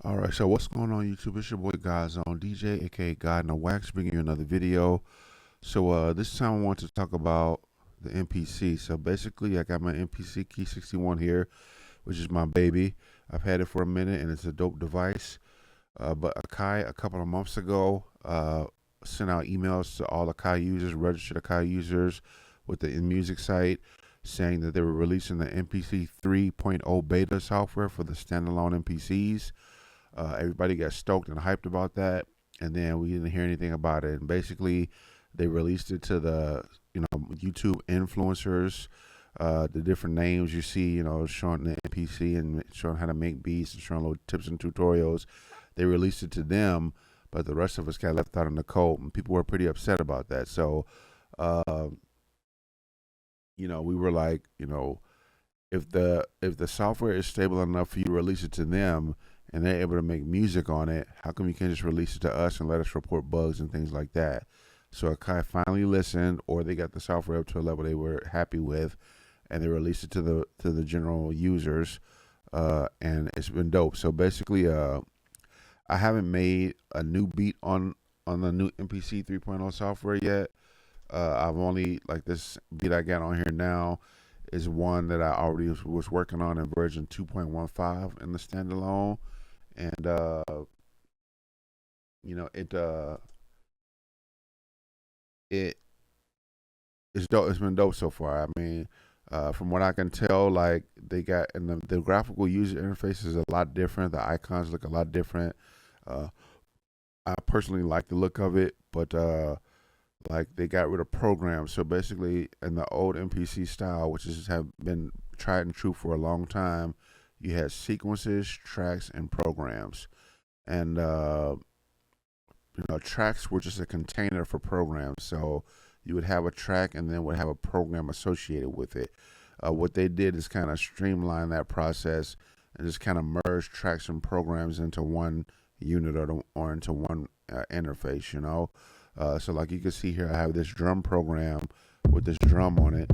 All right, so what's going on YouTube? It's your boy GODSOWN DJ, aka GODIntheWax, bringing you another video. So this time I want to talk about the MPC. So basically, I got my MPC Key 61 here, which is my baby. I've had it for a minute, and it's a dope device. But Akai, a couple of months ago, sent out emails to all Akai users, registered Akai users, with the InMusic site, saying that they were releasing the MPC 3.0 beta software for the standalone MPCs. Everybody got stoked and hyped about that, and then we didn't hear anything about it. And basically, they released it to the YouTube influencers, the different names you see, showing the NPC and showing how to make beats and showing little tips and tutorials. They released it to them, but the rest of us got left out in the cold, and people were pretty upset about that. So, we were like, if the software is stable enough for you to release it to them and they're able to make music on it, how come you can't just release it to us and let us report bugs and things like that? So Akai finally listened, or they got the software up to a level they were happy with, and they released it to the general users, and it's been dope. So basically, I haven't made a new beat on the new MPC 3.0 software yet. I've only, like, this beat I got on here now is one that I already was working on in version 2.15 in the standalone, and it's dope. It's been dope so far. I mean, from what I can tell, like, they got, and the graphical user interface is a lot different. The icons look a lot different. Uh, I personally like the look of it, but like, they got rid of programs. So basically, in the old MPC style, which have been tried and true for a long time, you had sequences, tracks, and programs. And tracks were just a container for programs. So you would have a track and then would have a program associated with it. What they did is kind of streamline that process and just kind of merge tracks and programs into one unit, or into one interface. So like you can see here, I have this drum program with this drum on it,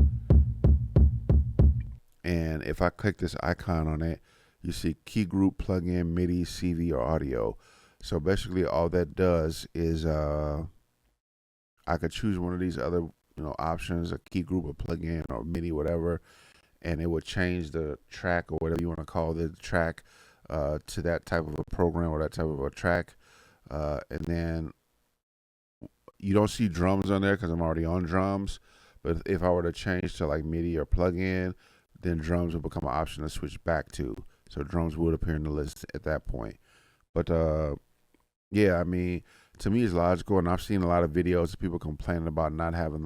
and if I click this icon on it, you see key group, plugin, MIDI, CV, or audio. So basically, all that does is I could choose one of these other options, a key group, a plugin, or MIDI, whatever, and it would change the track, or whatever you want to call the track, to that type of a program or that type of a track, and then you don't see drums on there because I'm already on drums. But if I were to change to like MIDI or plug-in, then drums would become an option to switch back to. So drums would appear in the list at that point. But yeah, I mean, to me it's logical, and I've seen a lot of videos of people complaining about not having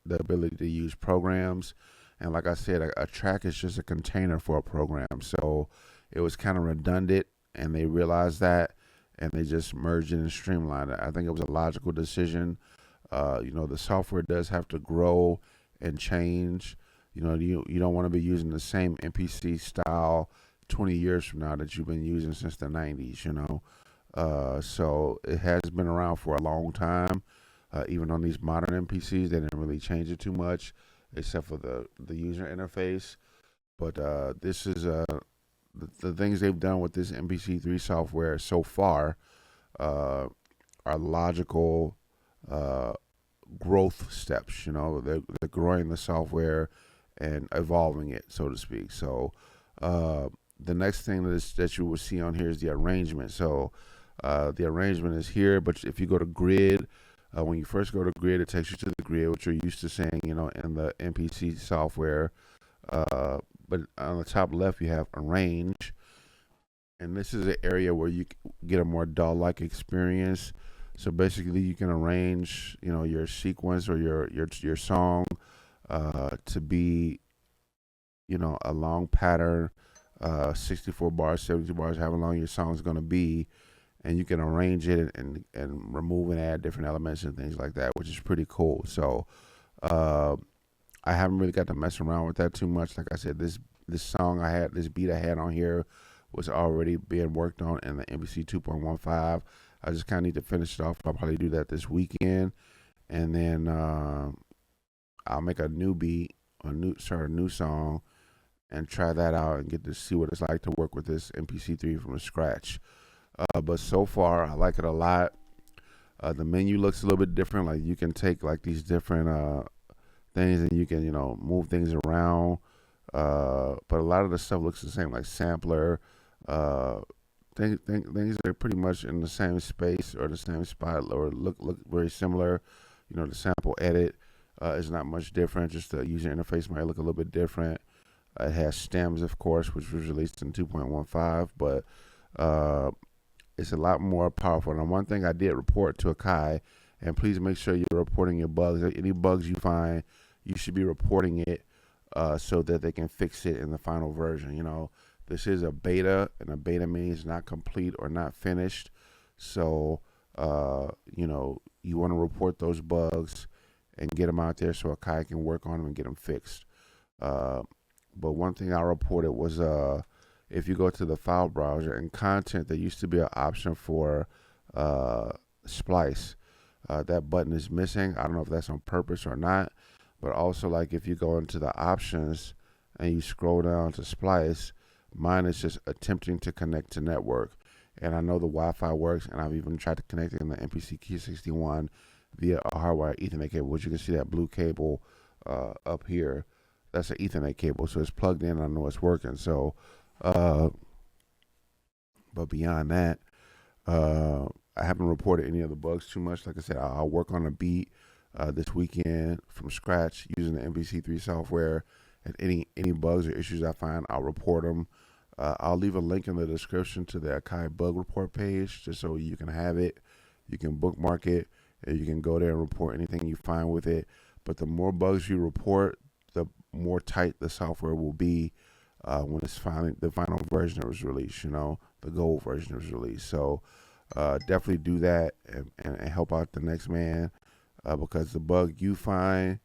the ability to use programs. And like I said, a track is just a container for a program. So it was kind of redundant, and they realized that, and they just merged it and streamlined it. I think it was a logical decision. The software does have to grow and change. You don't want to be using the same MPC style 20 years from now that you've been using since the 90s. So it has been around for a long time. Even on these modern MPCs, they didn't really change it too much, except for the user interface. But this is the things they've done with this MPC3 software so far are logical growth steps. They're growing the software and evolving it, so to speak. So the next thing that you will see on here is the arrangement. So the arrangement is here, but if you go to grid, when you first go to grid, it takes you to the grid, which you're used to seeing, in the MPC software. But on the top left, you have arrange, and this is an area where you get a more DAW-like experience. So basically, you can arrange, your sequence or your song to be, a long pattern, 64 bars, 72 bars, however long your song is going to be, and you can arrange it and remove and add different elements and things like that, which is pretty cool. So I haven't really got to mess around with that too much. Like I said, this beat I had on here was already being worked on in the MPC 2.15. I just kind of need to finish it off. I'll probably do that this weekend, and then I'll make a new beat, start a new song, and try that out and get to see what it's like to work with this MPC3 from scratch. But so far, I like it a lot. The menu looks a little bit different. Like you can take like these different things and you can, you know, move things around. But a lot of the stuff looks the same, like sampler. Things are pretty much in the same space or the same spot or look very similar. You know, the sample edit is not much different. Just the user interface might look a little bit different. It has stems, of course, which was released in 2.15, but it's a lot more powerful. And one thing I did report to Akai, and please make sure you're reporting your bugs. Any bugs you find, you should be reporting it so that they can fix it in the final version. You know, this is a beta, and a beta means not complete or not finished. So, you know, you want to report those bugs and get them out there so Akai can work on them and get them fixed. But one thing I reported was if you go to the file browser and content, there used to be an option for splice. That button is missing. I don't know if that's on purpose or not. But also, like if you go into the options and you scroll down to splice, mine is just attempting to connect to network. And I know the Wi-Fi works, and I've even tried to connect it in the MPC Key 61 via a hardwired Ethernet cable, which you can see that blue cable up here. That's an Ethernet cable, so it's plugged in. I know it's working. So, but beyond that, I haven't reported any of the bugs too much. Like I said, I'll work on a beat this weekend from scratch using the MPC3 software. And any bugs or issues I find, I'll report them. I'll leave a link in the description to the Akai bug report page just so you can have it. You can bookmark it, and you can go there and report anything you find with it. But the more bugs you report, the more tight the software will be when it's finally the final version is released. You know, the gold version is released. So definitely do that and help out the next man because the bug you find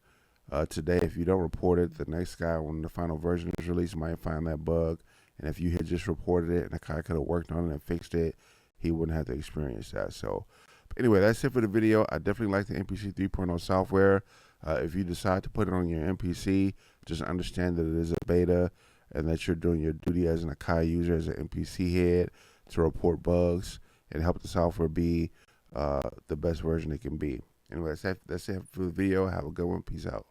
today, if you don't report it, the next guy when the final version is released might find that bug. And if you had just reported it and the guy could have worked on it and fixed it, he wouldn't have to experience that. So anyway, that's it for the video. I definitely like the MPC 3.0 software. If you decide to put it on your MPC, just understand that it is a beta and that you're doing your duty as an Akai user, as an MPC head, to report bugs and help the software be the best version it can be. Anyway, that's it for the video. Have a good one. Peace out.